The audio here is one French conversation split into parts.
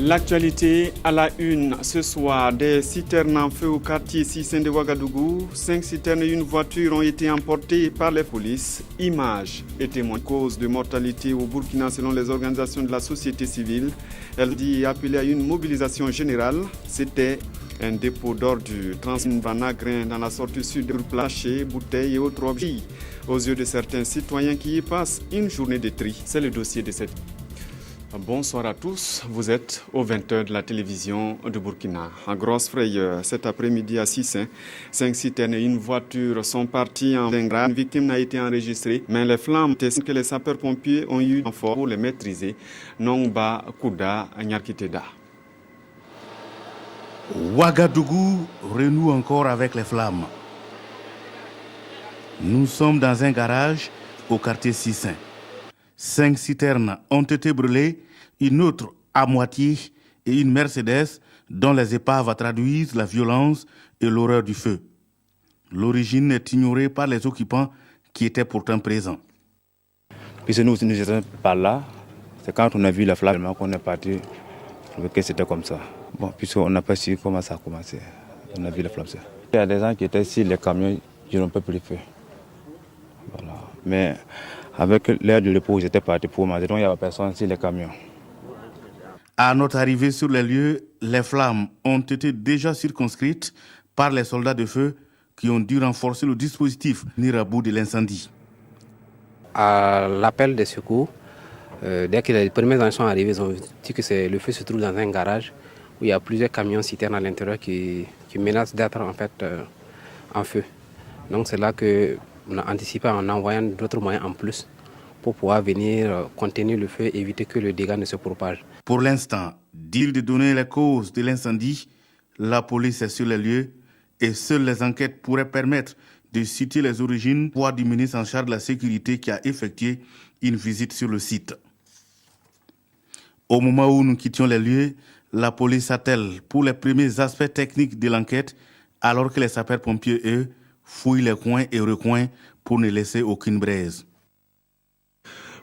L'actualité à la une ce soir, des citernes en feu au quartier 6 de Ouagadougou. 5 citernes et une voiture ont été emportées par les polices. Images et témoins. Cause de mortalité au Burkina selon les organisations de la société civile. Elle dit appeler à une mobilisation générale. C'était un dépôt d'ordures, vanagrin dans la sortie sud de plachés, bouteilles et autres objets. Aux yeux de certains citoyens qui y passent une journée de tri. C'est le dossier de cette. Bonsoir à tous, vous êtes aux 20h de la télévision de Burkina. En grosse frayeur, cet après-midi à Sissin, 5 citernes et une voiture sont partis en grave. Une victime n'a été enregistrée, mais les flammes que les sapeurs-pompiers ont eu en fort pour les maîtriser. Nongba Kouda Nyarkiteda. Ouagadougou renoue encore avec les flammes. Nous sommes dans un garage au quartier Sissin. 5 citernes ont été brûlées, une autre à moitié et une Mercedes dont les épaves traduisent la violence et l'horreur du feu. L'origine est ignorée par les occupants qui étaient pourtant présents. Puisque nous n'étions pas là, c'est quand on a vu la flamme qu'on est parti, que c'était comme ça. Bon, puisqu'on n'a pas su comment ça a commencé, on a vu la flamme. Il y a des gens qui étaient ici, les camions, ils n'ont pas pris feu. Voilà. Mais avec l'air de repos, ils étaient partis pour manger, donc il n'y avait personne sur les camions. À notre arrivée sur les lieux, les flammes ont été déjà circonscrites par les soldats de feu qui ont dû renforcer le dispositif venir à bout de l'incendie. À l'appel des secours, dès que les premiers gens sont arrivés, ils ont dit que le feu se trouve dans un garage où il y a plusieurs camions citernes à l'intérieur qui menacent d'être en feu. Donc c'est là qu'on a anticipé en envoyant d'autres moyens en plus pour pouvoir venir contenir le feu et éviter que le dégât ne se propage. Pour l'instant, dire de donner les causes de l'incendie, la police est sur les lieux et seules les enquêtes pourraient permettre de citer les origines, voire du ministre en charge de la sécurité qui a effectué une visite sur le site. Au moment où nous quittions les lieux, la police s'attelle pour les premiers aspects techniques de l'enquête, alors que les sapeurs-pompiers, eux, fouillent les coins et recoins pour ne laisser aucune braise.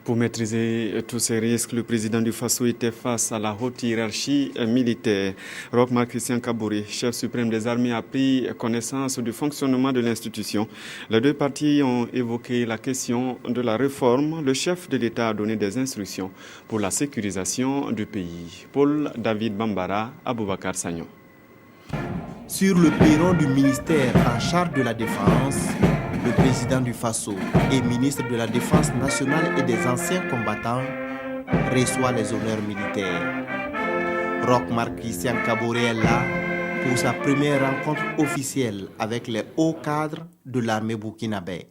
Pour maîtriser tous ces risques, le président du Faso était face à la haute hiérarchie militaire. Roch Marc Christian Kaboré, chef suprême des armées, a pris connaissance du fonctionnement de l'institution. Les deux parties ont évoqué la question de la réforme. Le chef de l'État a donné des instructions pour la sécurisation du pays. Paul David Bambara, Aboubakar Sagnon. Sur le perron du ministère en charge de la Défense, le président du Faso et ministre de la Défense nationale et des anciens combattants reçoit les honneurs militaires. Roch Marc Christian Kaboré est là pour sa première rencontre officielle avec les hauts cadres de l'armée burkinabé.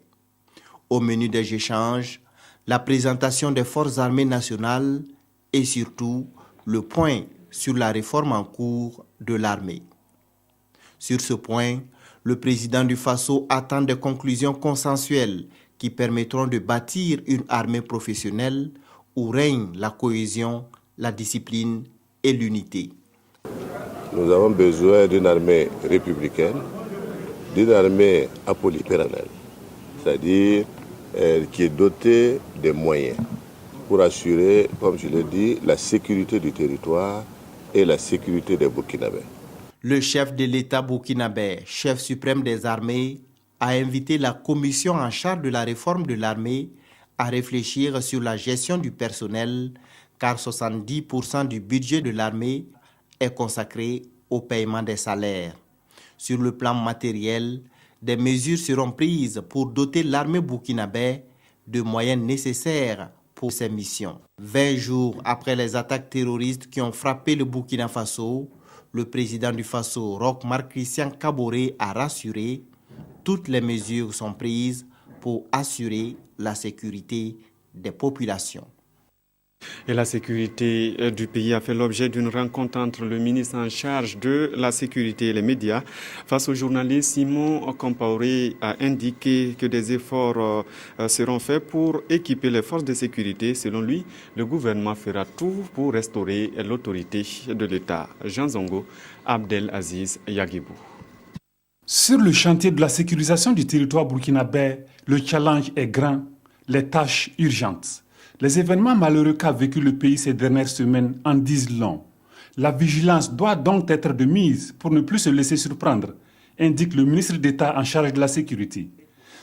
Au menu des échanges, la présentation des forces armées nationales et surtout le point sur la réforme en cours de l'armée. Sur ce point, le président du Faso attend des conclusions consensuelles qui permettront de bâtir une armée professionnelle où règne la cohésion, la discipline et l'unité. Nous avons besoin d'une armée républicaine, d'une armée apolitérale, c'est-à-dire qui est dotée des moyens pour assurer, comme je l'ai dit, la sécurité du territoire et la sécurité des Burkinabés. Le chef de l'État burkinabé, chef suprême des armées, a invité la commission en charge de la réforme de l'armée à réfléchir sur la gestion du personnel, car 70% du budget de l'armée est consacré au paiement des salaires. Sur le plan matériel, des mesures seront prises pour doter l'armée burkinabé de moyens nécessaires pour ses missions. 20 jours après les attaques terroristes qui ont frappé le Burkina Faso, le président du Faso, Roch Marc Christian Kaboré, a rassuré toutes les mesures sont prises pour assurer la sécurité des populations. Et la sécurité du pays a fait l'objet d'une rencontre entre le ministre en charge de la sécurité et les médias. Face aux journalistes, Simon Compaoré a indiqué que des efforts seront faits pour équiper les forces de sécurité. Selon lui, le gouvernement fera tout pour restaurer l'autorité de l'État. Jean Zongo, Abdelaziz Yagibou. Sur le chantier de la sécurisation du territoire burkinabé, le challenge est grand, les tâches urgentes. Les événements malheureux qu'a vécu le pays ces dernières semaines en disent long. La vigilance doit donc être de mise pour ne plus se laisser surprendre, indique le ministre d'État en charge de la sécurité.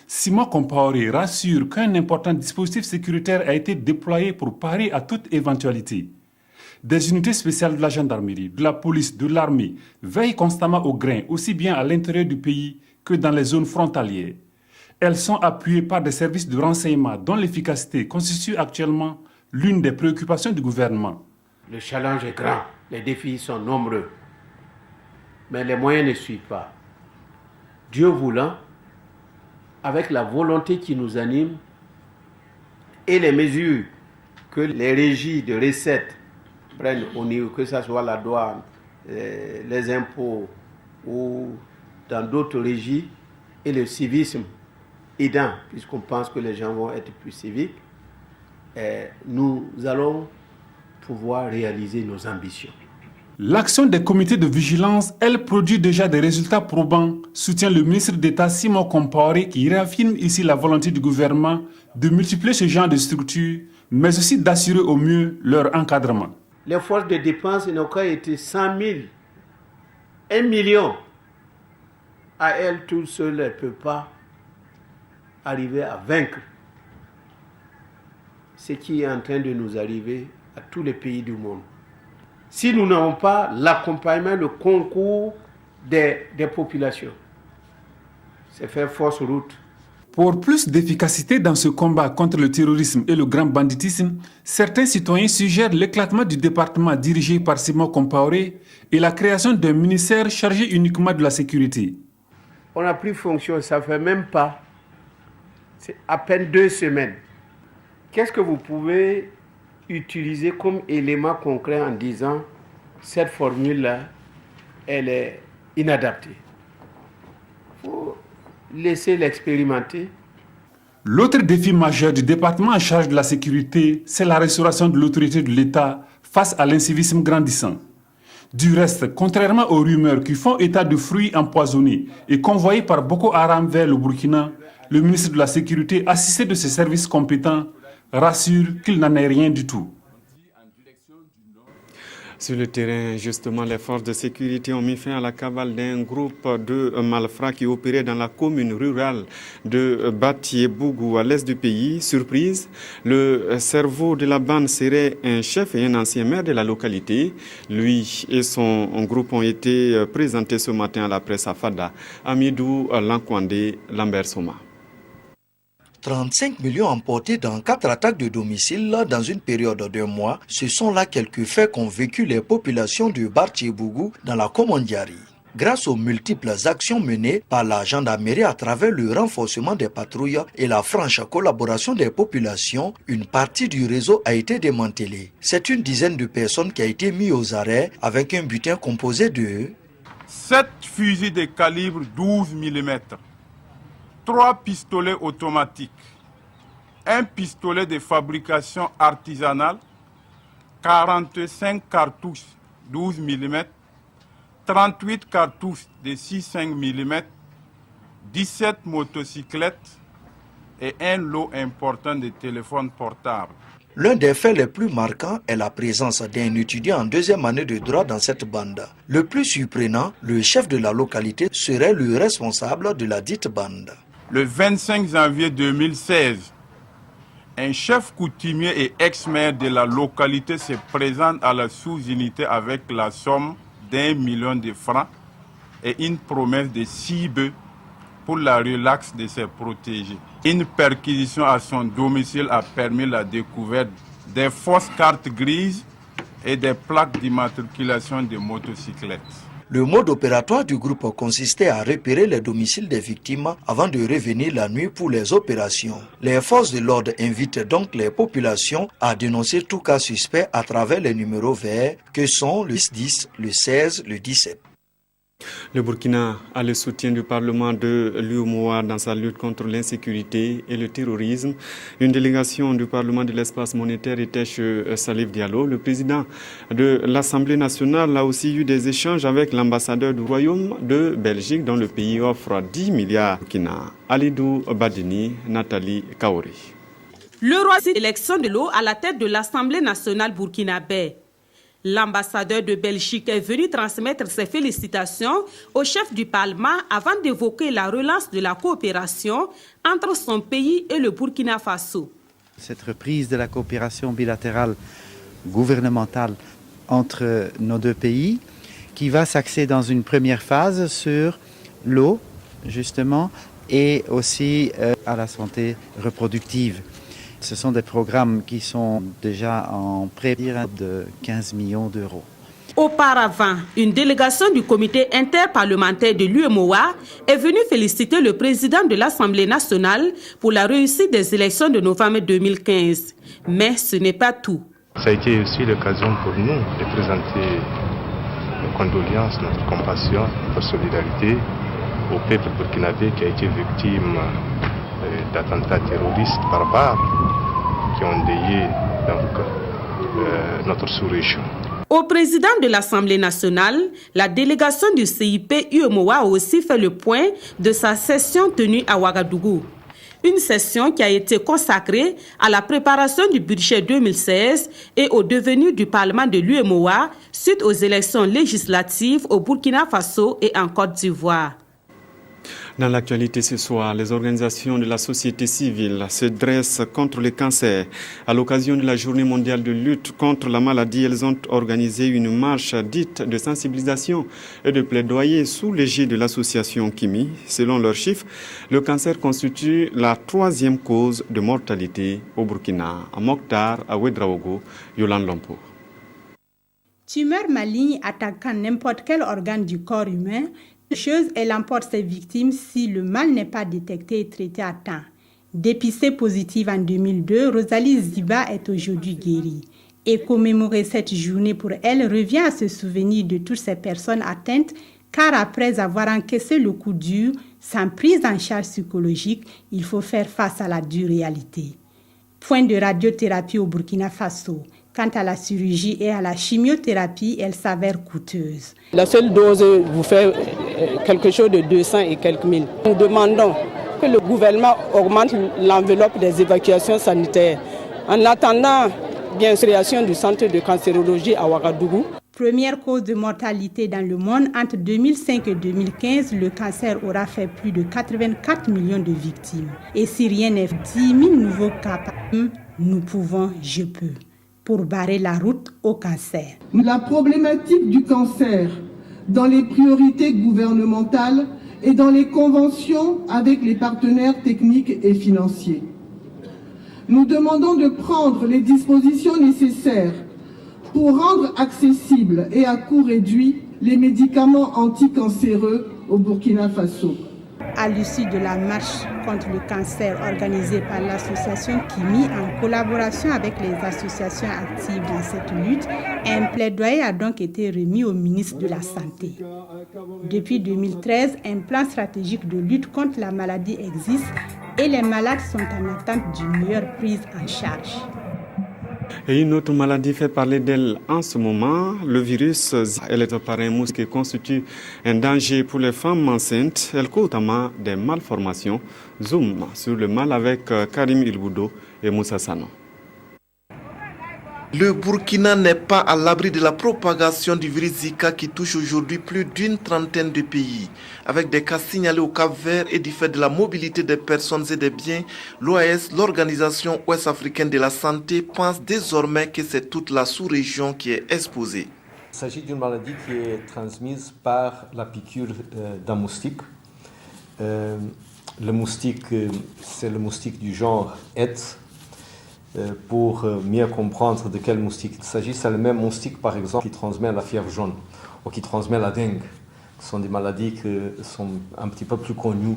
Simon Compaoré rassure qu'un important dispositif sécuritaire a été déployé pour parer à toute éventualité. Des unités spéciales de la gendarmerie, de la police, de l'armée veillent constamment au grain, aussi bien à l'intérieur du pays que dans les zones frontalières. Elles sont appuyées par des services de renseignement dont l'efficacité constitue actuellement l'une des préoccupations du gouvernement. Le challenge est grand, les défis sont nombreux, mais les moyens ne suivent pas. Dieu voulant, avec la volonté qui nous anime et les mesures que les régies de recettes prennent au niveau, que ce soit la douane, les impôts ou dans d'autres régies, et le civisme aidant, puisqu'on pense que les gens vont être plus civiques, nous allons pouvoir réaliser nos ambitions. L'action des comités de vigilance, elle produit déjà des résultats probants, soutient le ministre d'État Simon Compaoré qui réaffirme ici la volonté du gouvernement de multiplier ce genre de structures, mais aussi d'assurer au mieux leur encadrement. Les forces de dépense n'ont qu'à été 100 000, 1 million. À elles toutes seules, elles ne peuvent pas arriver à vaincre ce qui est en train de nous arriver à tous les pays du monde. Si nous n'avons pas l'accompagnement, le concours des populations, c'est faire fausse route. Pour plus d'efficacité dans ce combat contre le terrorisme et le grand banditisme, certains citoyens suggèrent l'éclatement du département dirigé par Simon Compaoré et la création d'un ministère chargé uniquement de la sécurité. On n'a plus fonction, ça ne fait même pas. C'est à peine 2 semaines. Qu'est-ce que vous pouvez utiliser comme élément concret en disant cette formule-là, elle est inadaptée? Il faut laisser l'expérimenter. L'autre défi majeur du département en charge de la sécurité, c'est la restauration de l'autorité de l'État face à l'incivisme grandissant. Du reste, contrairement aux rumeurs qui font état de fruits empoisonnés et convoyés par Boko Haram vers le Burkina, le ministre de la Sécurité, assisté de ses services compétents, rassure qu'il n'en est rien du tout. Sur le terrain, justement, les forces de sécurité ont mis fin à la cavale d'un groupe de malfrats qui opérait dans la commune rurale de Batié-Bougou, à l'est du pays. Surprise, le cerveau de la bande serait un chef et un ancien maire de la localité. Lui et son groupe ont été présentés ce matin à la presse à Fada. Amidou Lankwandé, Lambert Soma. 35 millions emportés dans 4 attaques de domicile dans une période de 2 mois, ce sont là quelques faits qu'ont vécu les populations de Batié-Bougou dans la Komondiari. Grâce aux multiples actions menées par la gendarmerie à travers le renforcement des patrouilles et la franche collaboration des populations, une partie du réseau a été démantelée. C'est une dizaine de personnes qui a été mise aux arrêts avec un butin composé de 7 fusils de calibre 12 mm, 3 pistolets automatiques, un pistolet de fabrication artisanale, 45 cartouches 12 mm, 38 cartouches de 6,5 mm, 17 motocyclettes et un lot important de téléphones portables. L'un des faits les plus marquants est la présence d'un étudiant en 2e année de droit dans cette bande. Le plus surprenant, le chef de la localité serait le responsable de la dite bande. Le 25 janvier 2016, un chef coutumier et ex-maire de la localité se présente à la sous-unité avec la somme d'1 million de francs et une promesse de 6 bœufs pour la relaxe de ses protégés. Une perquisition à son domicile a permis la découverte des fausses cartes grises et des plaques d'immatriculation de motocyclettes. Le mode opératoire du groupe consistait à repérer les domiciles des victimes avant de revenir la nuit pour les opérations. Les forces de l'ordre invitent donc les populations à dénoncer tout cas suspect à travers les numéros verts que sont le 10, le 16, le 17. Le Burkina a le soutien du Parlement de l'UEMOA dans sa lutte contre l'insécurité et le terrorisme. Une délégation du Parlement de l'espace monétaire était chez Salif Diallo. Le président de l'Assemblée nationale a aussi eu des échanges avec l'ambassadeur du Royaume de Belgique dont le pays offre 10 milliards Burkina. Alidou Badini, Nathalie Kaori. Le roi d'élection de l'eau à la tête de l'Assemblée nationale burkinabé. L'ambassadeur de Belgique est venu transmettre ses félicitations au chef du Parlement avant d'évoquer la relance de la coopération entre son pays et le Burkina Faso. Cette reprise de la coopération bilatérale gouvernementale entre nos deux pays, qui va s'axer dans une première phase sur l'eau, justement, et aussi à la santé reproductive. Ce sont des programmes qui sont déjà en prêt de 15 millions d'euros. Auparavant, une délégation du comité interparlementaire de l'UEMOA est venue féliciter le président de l'Assemblée nationale pour la réussite des élections de novembre 2015. Mais ce n'est pas tout. Ça a été aussi l'occasion pour nous de présenter nos condoléances, notre compassion, notre solidarité au peuple burkinabé qui a été victime d'attentats terroristes barbares qui ont endeuillé notre sous-région. Au président de l'Assemblée nationale, la délégation du CIP UEMOA a aussi fait le point de sa session tenue à Ouagadougou. Une session qui a été consacrée à la préparation du budget 2016 et au devenu du Parlement de l'UEMOA suite aux élections législatives au Burkina Faso et en Côte d'Ivoire. Dans l'actualité ce soir, les organisations de la société civile se dressent contre le cancer. À l'occasion de la journée mondiale de lutte contre la maladie, elles ont organisé une marche dite de sensibilisation et de plaidoyer sous l'égide de l'association Kimi. Selon leurs chiffres, le cancer constitue la 3e cause de mortalité au Burkina. À Mokhtar, à Ouedraogo, Yolande Lompo. Tumeur maligne attaquant n'importe quel organe du corps humain, elle emporte ses victimes si le mal n'est pas détecté et traité à temps. Dépistée positive en 2002, Rosalie Ziba est aujourd'hui guérie. Et commémorer cette journée pour elle revient à se souvenir de toutes ces personnes atteintes, car après avoir encaissé le coup dur, sans prise en charge psychologique, il faut faire face à la dure réalité. Point de radiothérapie au Burkina Faso. Quant à la chirurgie et à la chimiothérapie, elle s'avère coûteuse. La seule dose vous fait quelque chose de 200 et quelques mille. Nous demandons que le gouvernement augmente l'enveloppe des évacuations sanitaires. En attendant, bien sûr, création du centre de cancérologie à Ouagadougou. Première cause de mortalité dans le monde, entre 2005 et 2015, le cancer aura fait plus de 84 millions de victimes. Et si rien n'est fait, 10 000 nouveaux cas par an, nous pouvons, je peux, pour barrer la route au cancer. La problématique du cancer dans les priorités gouvernementales et dans les conventions avec les partenaires techniques et financiers. Nous demandons de prendre les dispositions nécessaires pour rendre accessibles et à coût réduit les médicaments anticancéreux au Burkina Faso. À l'issue de la marche contre le cancer organisée par l'association Kimi en collaboration avec les associations actives dans cette lutte, un plaidoyer a donc été remis au ministre de la Santé. Depuis 2013, un plan stratégique de lutte contre la maladie existe et les malades sont en attente d'une meilleure prise en charge. Et une autre maladie fait parler d'elle en ce moment, le virus. Elle est par un moustique qui constitue un danger pour les femmes enceintes. Elle cause notamment des malformations. Zoom sur le mal avec Karim Ilboudo et Moussa Sano. Le Burkina n'est pas à l'abri de la propagation du virus Zika qui touche aujourd'hui plus d'une trentaine de pays. Avec des cas signalés au Cap-Vert et du fait de la mobilité des personnes et des biens, l'OAS, l'Organisation Ouest-Africaine de la Santé, pense désormais que c'est toute la sous-région qui est exposée. Il s'agit d'une maladie qui est transmise par la piqûre d'un moustique. Le moustique, c'est le moustique du genre Aedes. Pour mieux comprendre de quel moustique il s'agit, c'est le même moustique par exemple qui transmet la fièvre jaune ou qui transmet la dengue. Ce sont des maladies qui sont un petit peu plus connues,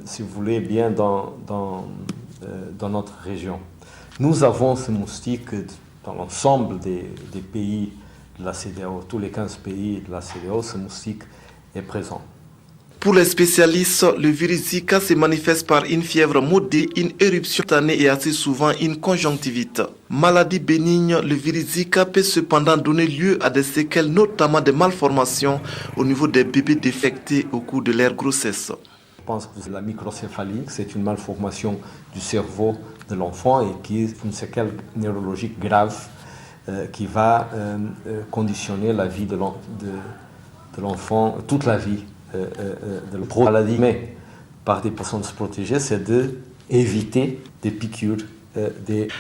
si vous voulez, bien dans notre région. Nous avons ce moustique dans l'ensemble des pays de la CEDEAO, tous les 15 pays de la CEDEAO, ce moustique est présent. Pour les spécialistes, le virus Zika se manifeste par une fièvre modérée, une éruption cutanée et assez souvent une conjonctivite. Maladie bénigne, le virus Zika peut cependant donner lieu à des séquelles, notamment des malformations au niveau des bébés défectés au cours de leur grossesse. Je pense que la microcéphalie, c'est une malformation du cerveau de l'enfant et qui est une séquelle neurologique grave qui va conditionner la vie de l'enfant, toute la vie de la maladie. Mais par des personnes protégées, c'est d'éviter des piqûres.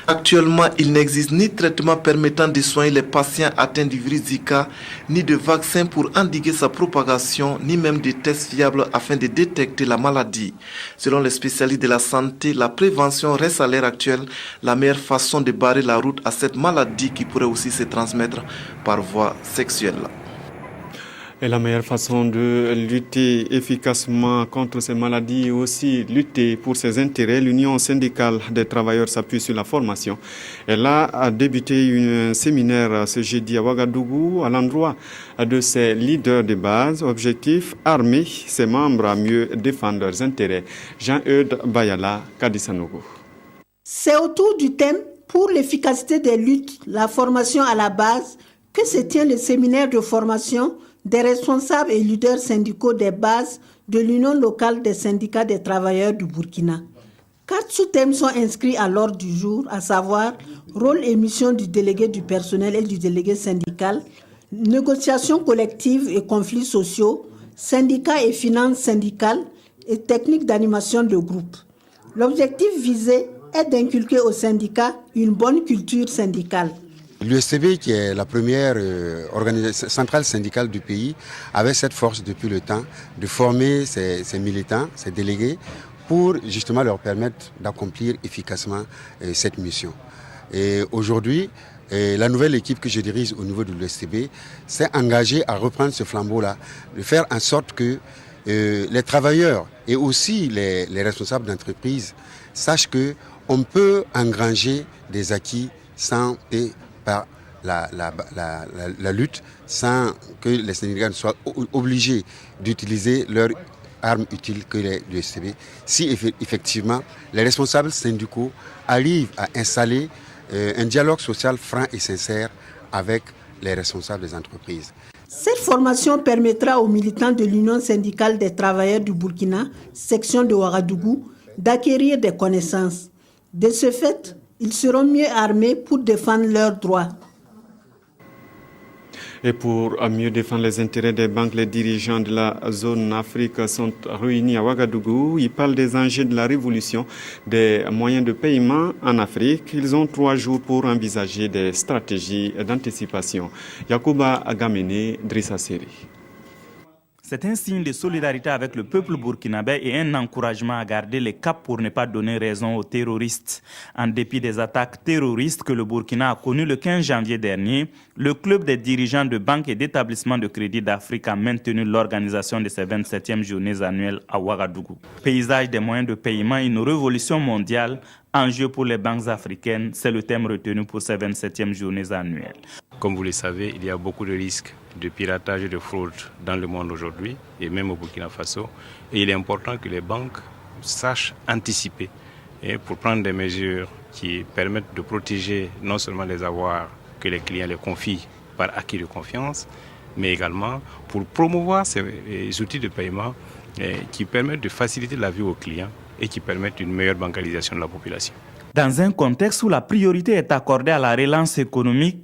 Actuellement, il n'existe ni traitement permettant de soigner les patients atteints du virus Zika, ni de vaccin pour endiguer sa propagation, ni même de tests fiables afin de détecter la maladie. Selon les spécialistes de la santé, la prévention reste à l'heure actuelle la meilleure façon de barrer la route à cette maladie qui pourrait aussi se transmettre par voie sexuelle. Et la meilleure façon de lutter efficacement contre ces maladies et aussi lutter pour ses intérêts, l'Union syndicale des travailleurs s'appuie sur la formation. Elle a débuté un séminaire ce jeudi à Ouagadougou à l'endroit de ses leaders de base. Objectif, armer ses membres à mieux défendre leurs intérêts. Jean-Eudes Bayala, Kadisanogo. C'est autour du thème pour l'efficacité des luttes, la formation à la base, que se tient le séminaire de formation des responsables et leaders syndicaux des bases de l'Union locale des syndicats des travailleurs du Burkina. 4 sous-thèmes sont inscrits à l'ordre du jour, à savoir rôle et mission du délégué du personnel et du délégué syndical, négociations collectives et conflits sociaux, syndicats et finances syndicales et techniques d'animation de groupe. L'objectif visé est d'inculquer aux syndicats une bonne culture syndicale. L'USTB, qui est la première centrale syndicale du pays, avait cette force depuis le temps de former ses militants, ses délégués, pour justement leur permettre d'accomplir efficacement cette mission. Et aujourd'hui, la nouvelle équipe que je dirige au niveau de l'USTB s'est engagée à reprendre ce flambeau-là, de faire en sorte que les travailleurs et aussi les responsables d'entreprise sachent qu'on peut engranger des acquis sans par la lutte, sans que les syndicats soient obligés d'utiliser leurs armes utiles que l'USTB, si effectivement les responsables syndicaux arrivent à installer un dialogue social franc et sincère avec les responsables des entreprises. Cette formation permettra aux militants de l'Union syndicale des travailleurs du Burkina, section de Ouagadougou, d'acquérir des connaissances. De ce fait, ils seront mieux armés pour défendre leurs droits. Et pour mieux défendre les intérêts des banques, les dirigeants de la zone Afrique sont réunis à Ouagadougou. Ils parlent des enjeux de la révolution des moyens de paiement en Afrique. Ils ont 3 jours pour envisager des stratégies d'anticipation. Yacouba Agamene, Drissa Seri. C'est un signe de solidarité avec le peuple burkinabé et un encouragement à garder le cap pour ne pas donner raison aux terroristes. En dépit des attaques terroristes que le Burkina a connues le 15 janvier dernier, le club des dirigeants de banques et d'établissements de crédit d'Afrique a maintenu l'organisation de ses 27e journées annuelles à Ouagadougou. Paysage des moyens de paiement, une révolution mondiale, enjeu pour les banques africaines, c'est le thème retenu pour ces 27e journées annuelles. Comme vous le savez, il y a beaucoup de risques de piratage et de fraude dans le monde aujourd'hui, et même au Burkina Faso. Et il est important que les banques sachent anticiper pour prendre des mesures qui permettent de protéger non seulement les avoirs que les clients les confient par acquis de confiance, mais également pour promouvoir ces outils de paiement qui permettent de faciliter la vie aux clients et qui permettent une meilleure bancarisation de la population. Dans un contexte où la priorité est accordée à la relance économique,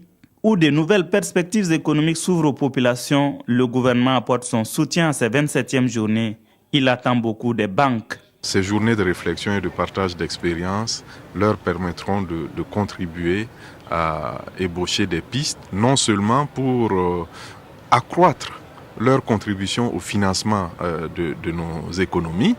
où de nouvelles perspectives économiques s'ouvrent aux populations, le gouvernement apporte son soutien à ces 27e journées. Il attend beaucoup des banques. Ces journées de réflexion et de partage d'expériences leur permettront de contribuer à ébaucher des pistes, non seulement pour accroître leur contribution au financement de nos économies,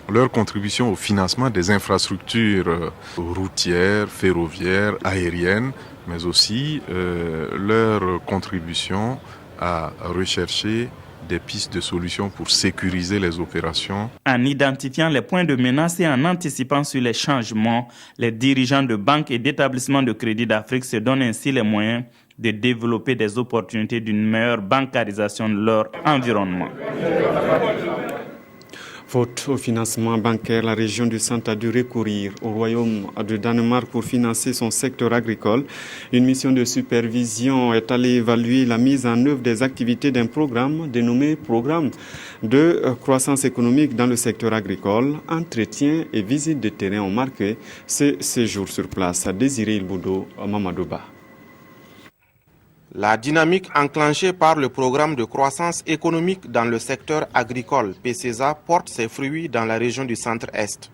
leur contribution au financement des infrastructures routières, ferroviaires, aériennes, mais aussi leur contribution à rechercher des pistes de solutions pour sécuriser les opérations. En identifiant les points de menace et en anticipant sur les changements, les dirigeants de banques et d'établissements de crédit d'Afrique se donnent ainsi les moyens de développer des opportunités d'une meilleure bancarisation de leur environnement. Faute au financement bancaire, la région du Centre a dû recourir au Royaume de Danemark pour financer son secteur agricole. Une mission de supervision est allée évaluer la mise en œuvre des activités d'un programme dénommé Programme de croissance économique dans le secteur agricole. Entretien et visite de terrain ont marqué ce séjour sur place. Désiré Ilboudo, Mamadouba. La dynamique enclenchée par le programme de croissance économique dans le secteur agricole PCESA porte ses fruits dans la région du Centre-Est.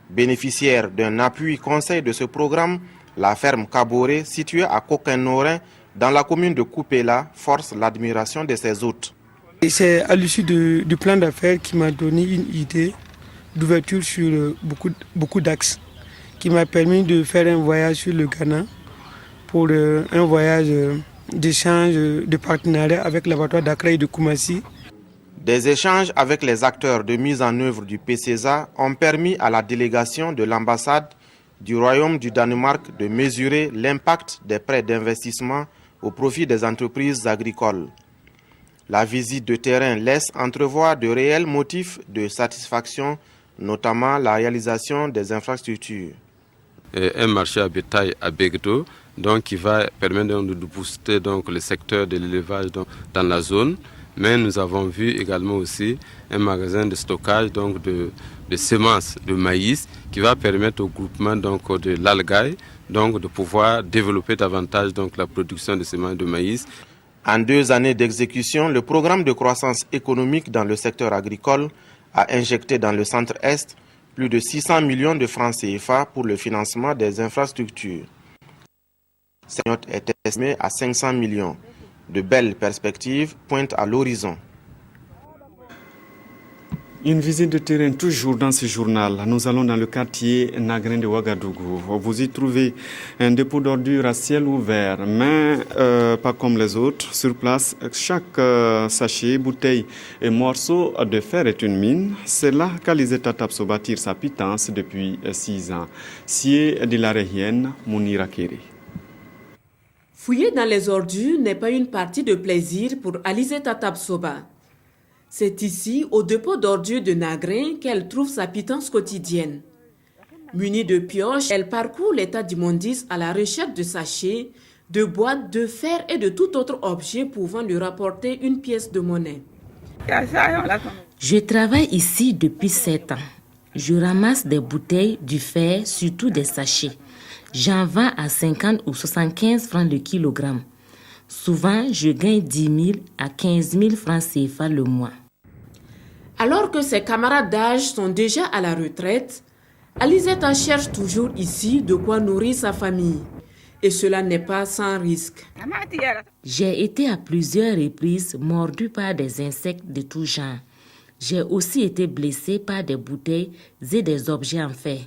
Bénéficiaire d'un appui conseil de ce programme, la ferme Kaboré, située à Coquin-Norin, dans la commune de Koupela, force l'admiration de ses hôtes. C'est à l'issue du plan d'affaires qui m'a donné une idée d'ouverture sur beaucoup d'axes, qui m'a permis de faire un voyage sur le Ghana pour un voyage d'échange, de partenariat avec l'abattoir d'Accra et de Koumassi. Des échanges avec les acteurs de mise en œuvre du PCESA ont permis à la délégation de l'ambassade du Royaume du Danemark de mesurer l'impact des prêts d'investissement au profit des entreprises agricoles. La visite de terrain laisse entrevoir de réels motifs de satisfaction, notamment la réalisation des infrastructures. Un marché à bétail à Begdo, donc qui va permettre de booster donc le secteur de l'élevage dans la zone. Mais nous avons vu également aussi un magasin de stockage donc de semences de maïs qui va permettre au groupement donc de l'Algaï donc de pouvoir développer davantage donc la production de semences de maïs. En 2 années d'exécution, le programme de croissance économique dans le secteur agricole a injecté dans le Centre-Est plus de 600 millions de francs CFA pour le financement des infrastructures. Cette note est estimée à 500 millions. De belles perspectives pointent à l'horizon. Une visite de terrain toujours dans ce journal. Nous allons dans le quartier Nagrin de Ouagadougou. Vous y trouvez un dépôt d'ordures à ciel ouvert, mais pas comme les autres. Sur place, chaque sachet, bouteille et morceau de fer est une mine. C'est là qu'Alizeta Tapso bâtit sa pitance depuis 6 ans. Sié de la Réhienne, Mounira Kéré. Fouiller dans les ordures n'est pas une partie de plaisir pour Alizeta Tapsoba. C'est ici, au dépôt d'ordures de Nagrin, qu'elle trouve sa pitance quotidienne. Munie de pioches, elle parcourt l'état d'immondice à la recherche de sachets, de boîtes, de fer et de tout autre objet pouvant lui rapporter une pièce de monnaie. Je travaille ici depuis 7 ans. Je ramasse des bouteilles, du fer, surtout des sachets. J'en vends à 50 ou 75 francs le kilogramme. Souvent, je gagne 10 000 à 15 000 francs CFA le mois. Alors que ses camarades d'âge sont déjà à la retraite, Alizeta cherche toujours ici de quoi nourrir sa famille. Et cela n'est pas sans risque. J'ai été à plusieurs reprises mordue par des insectes de tout genre. J'ai aussi été blessée par des bouteilles et des objets en fer.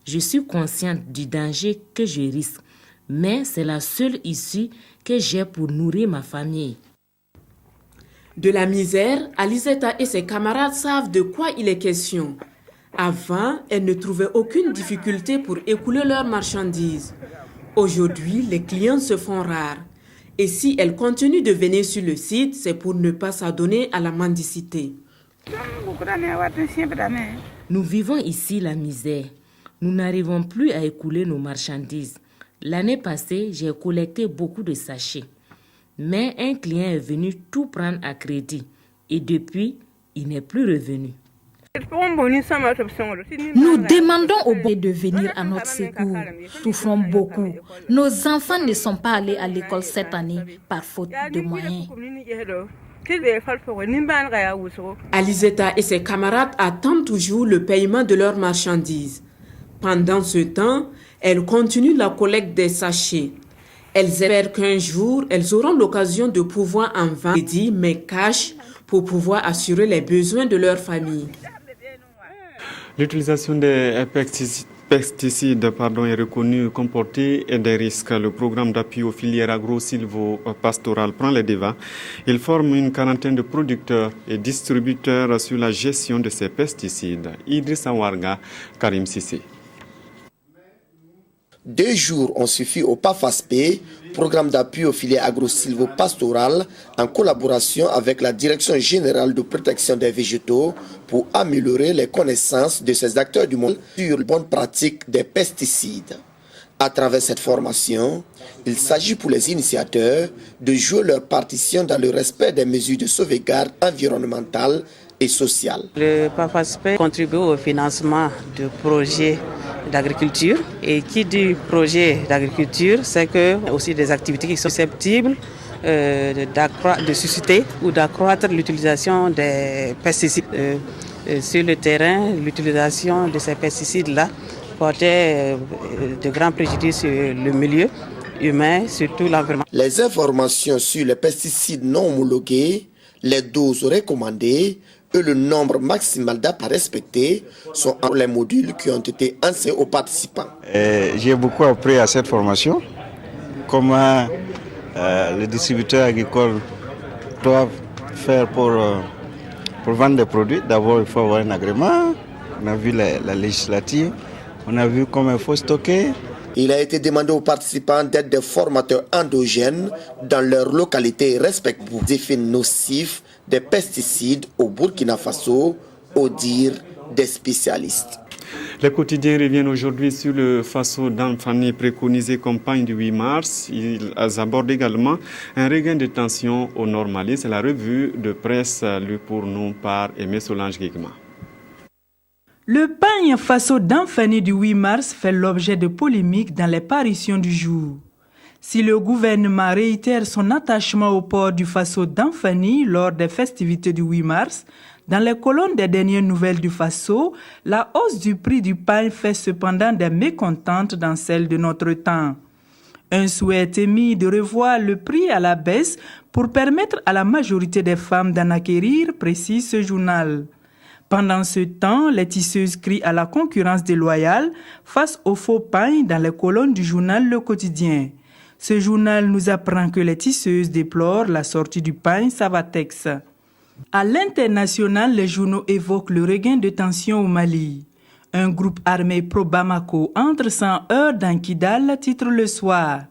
Je suis consciente du danger que je risque, mais c'est la seule issue que j'ai pour nourrir ma famille. De la misère, Alizeta et ses camarades savent de quoi il est question. Avant, elles ne trouvaient aucune difficulté pour écouler leurs marchandises. Aujourd'hui, les clients se font rares. Et si elles continuent de venir sur le site, c'est pour ne pas s'adonner à la mendicité. Nous vivons ici la misère. Nous n'arrivons plus à écouler nos marchandises. L'année passée, j'ai collecté beaucoup de sachets. Mais un client est venu tout prendre à crédit. Et depuis, il n'est plus revenu. Nous demandons aux bourgs de venir à notre secours. Souffrons beaucoup. Nos enfants ne sont pas allés à l'école cette année par faute de moyens. Alizeta et ses camarades attendent toujours le paiement de leurs marchandises. Pendant ce temps, elles continuent la collecte des sachets. Elles espèrent qu'un jour, elles auront l'occasion de pouvoir en vendre, mais cash, pour pouvoir assurer les besoins de leur famille. L'utilisation des pesticides est reconnue comporter des risques. Le programme d'appui aux filières agro-silvo-pastorales prend les devants. Il forme une quarantaine de producteurs et distributeurs sur la gestion de ces pesticides. Idrissa Warga, Karim Sissé. 2 jours ont suffi au PAFASP, programme d'appui aux filières agro-silvo-pastorales, en collaboration avec la Direction générale de protection des végétaux, pour améliorer les connaissances de ces acteurs du monde sur les bonnes pratiques des pesticides. À travers cette formation, il s'agit pour les initiateurs de jouer leur partition dans le respect des mesures de sauvegarde environnementale et sociale. Le PAFASP contribue au financement de projets d'agriculture, et qui dit projet d'agriculture, c'est que aussi des activités qui sont susceptibles de susciter ou d'accroître l'utilisation des pesticides. Sur le terrain, l'utilisation de ces pesticides-là portait de grands préjudices sur le milieu humain, surtout l'environnement. Les informations sur les pesticides non homologués, les doses recommandées et le nombre maximal d'appâts à respecter sont dans les modules qui ont été enseignés aux participants. J'ai beaucoup appris à cette formation, comment les distributeurs agricoles doivent faire pour vendre des produits. D'abord, il faut avoir un agrément. On a vu la législative, on a vu comment il faut stocker. Il a été demandé aux participants d'être des formateurs endogènes dans leur localité respectueux des effets nocifs des pesticides au Burkina Faso, au dire des spécialistes. Les quotidiens reviennent aujourd'hui sur le Faso d'Anfani préconisé campagne du 8 mars. Ils abordent également un regain de tension au Nord Mali. C'est la revue de presse lue pour nous par Aimé Solange Guigma. Le pagne Faso d'Anfani du 8 mars fait l'objet de polémiques dans les parutions du jour. Si le gouvernement réitère son attachement au port du Faso d'Anfani lors des festivités du 8 mars, dans les colonnes des dernières nouvelles du Faso, la hausse du prix du pain fait cependant des mécontentes dans celle de notre temps. Un souhait est émis de revoir le prix à la baisse pour permettre à la majorité des femmes d'en acquérir, précise ce journal. Pendant ce temps, les tisseuses crient à la concurrence déloyale face au faux pain dans les colonnes du journal Le Quotidien. Ce journal nous apprend que les tisseuses déplorent la sortie du pain Savatex. À l'international, les journaux évoquent le regain de tension au Mali. Un groupe armé pro-Bamako entre sans heurts dans Kidal, titre Le Soir.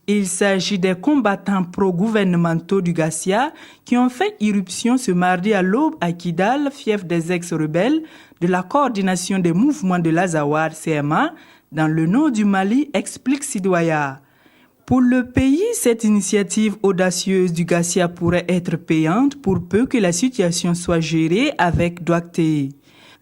Il s'agit des combattants pro-gouvernementaux du Gassia qui ont fait irruption ce mardi à l'aube à Kidal, fief des ex-rebelles de la coordination des mouvements de l'Azawad CMA, dans le nord du Mali, explique Sidoya. Pour le pays, cette initiative audacieuse du Gassia pourrait être payante pour peu que la situation soit gérée avec doigté.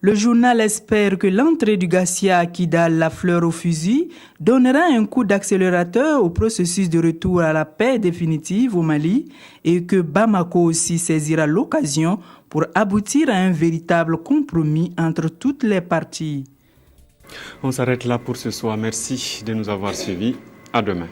Le journal espère que l'entrée du Gassia à Kidal, la fleur au fusil, donnera un coup d'accélérateur au processus de retour à la paix définitive au Mali et que Bamako aussi saisira l'occasion pour aboutir à un véritable compromis entre toutes les parties. On s'arrête là pour ce soir. Merci de nous avoir suivis. À demain.